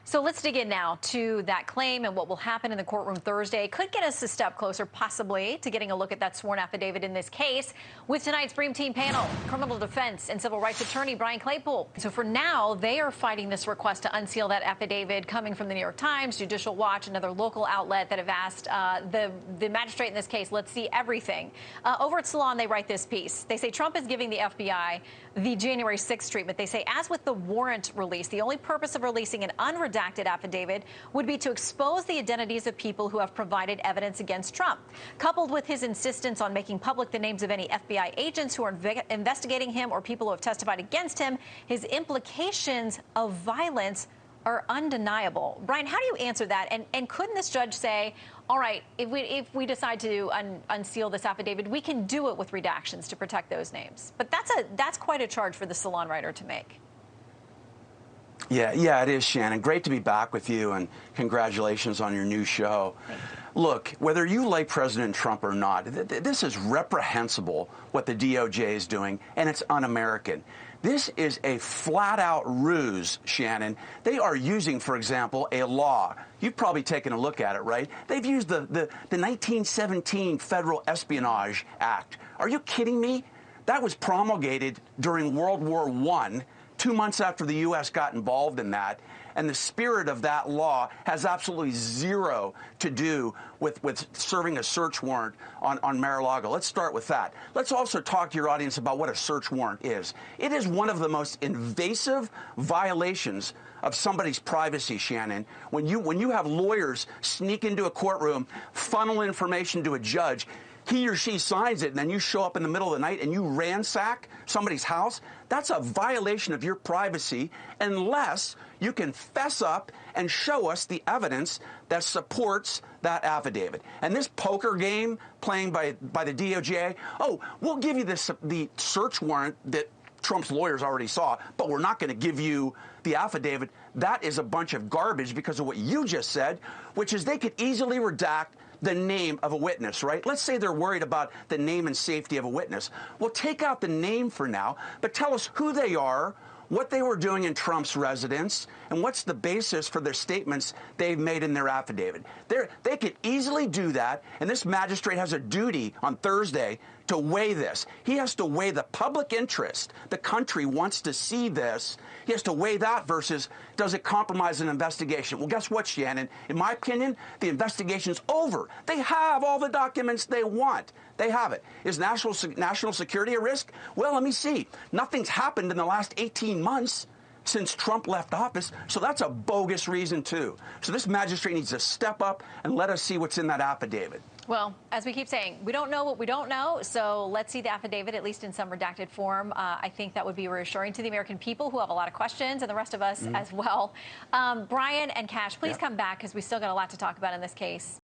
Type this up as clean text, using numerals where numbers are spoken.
So let's dig in now to that claim and what will happen in the courtroom Thursday. Could get us a step closer, possibly, to getting a look at that sworn affidavit in this case with tonight's Dream Team panel, criminal defense and civil rights attorney Brian Claypool. So for now, they are fighting this request to unseal that affidavit coming from the New York Times, Judicial Watch, another local outlet that have asked the magistrate in this case, let's see everything. Over at Salon, they write this piece. They say Trump is giving the FBI the January 6th treatment. They say, as with the warrant release, the only purpose of releasing an unredacted affidavit would be to expose the identities of people who have provided evidence against Trump. Coupled with his insistence on making public the names of any FBI agents who are investigating him or people who have testified against him, his implications of violence are undeniable. Brian, how do you answer that? And couldn't this judge say, all right, if we decide to unseal this affidavit, we can do it with redactions to protect those names? But that's quite a charge for the Salon writer to make. Yeah, it is, Shannon. Great to be back with you, and congratulations on your new show. Look, whether you like President Trump or not, this is reprehensible what the DOJ is doing, and it's un-American. This is a flat-out ruse, Shannon. They are using, for example, a law. You've probably taken a look at it, right? They've used the 1917 Federal Espionage Act. Are you kidding me? That was promulgated during World War I. 2 months after the U.S. got involved in that, and the spirit of that law has absolutely zero to do with serving a search warrant on Mar-a-Lago. Let's start with that. Let's also talk to your audience about what a search warrant is. It is one of the most invasive violations of somebody's privacy, Shannon. When you have lawyers sneak into a courtroom, funnel information to a judge, he or she signs it, and then you show up in the middle of the night and you ransack somebody's house, that's a violation of your privacy unless you can fess up and show us the evidence that supports that affidavit. And this poker game playing by the DOJ, oh, we'll give you the search warrant that Trump's lawyers already saw, but we're not going to give you the affidavit. That is a bunch of garbage because of what you just said, which is they could easily redact the name of a witness, right? Let's say they're worried about the name and safety of a witness. Well, take out the name for now, but tell us who they are, what they were doing in Trump's residence, and what's the basis for their statements they've made in their affidavit. They could easily do that, and this magistrate has a duty on Thursday to weigh this. He has to weigh the public interest. The country wants to see this. He has to weigh that versus does it compromise an investigation? Well, guess what, Shannon? In my opinion, the investigation's over. They have all the documents they want. They have it. Is national security a risk? Well, let me see. Nothing's happened in the last 18 months since Trump left office, so that's a bogus reason, too. So this magistrate needs to step up and let us see what's in that affidavit. Well, as we keep saying, we don't know what we don't know, so let's see the affidavit, at least in some redacted form. I think that would be reassuring to the American people who have a lot of questions, and the rest of us as well. Brian and Cash, please come back, because we still got a lot to talk about in this case.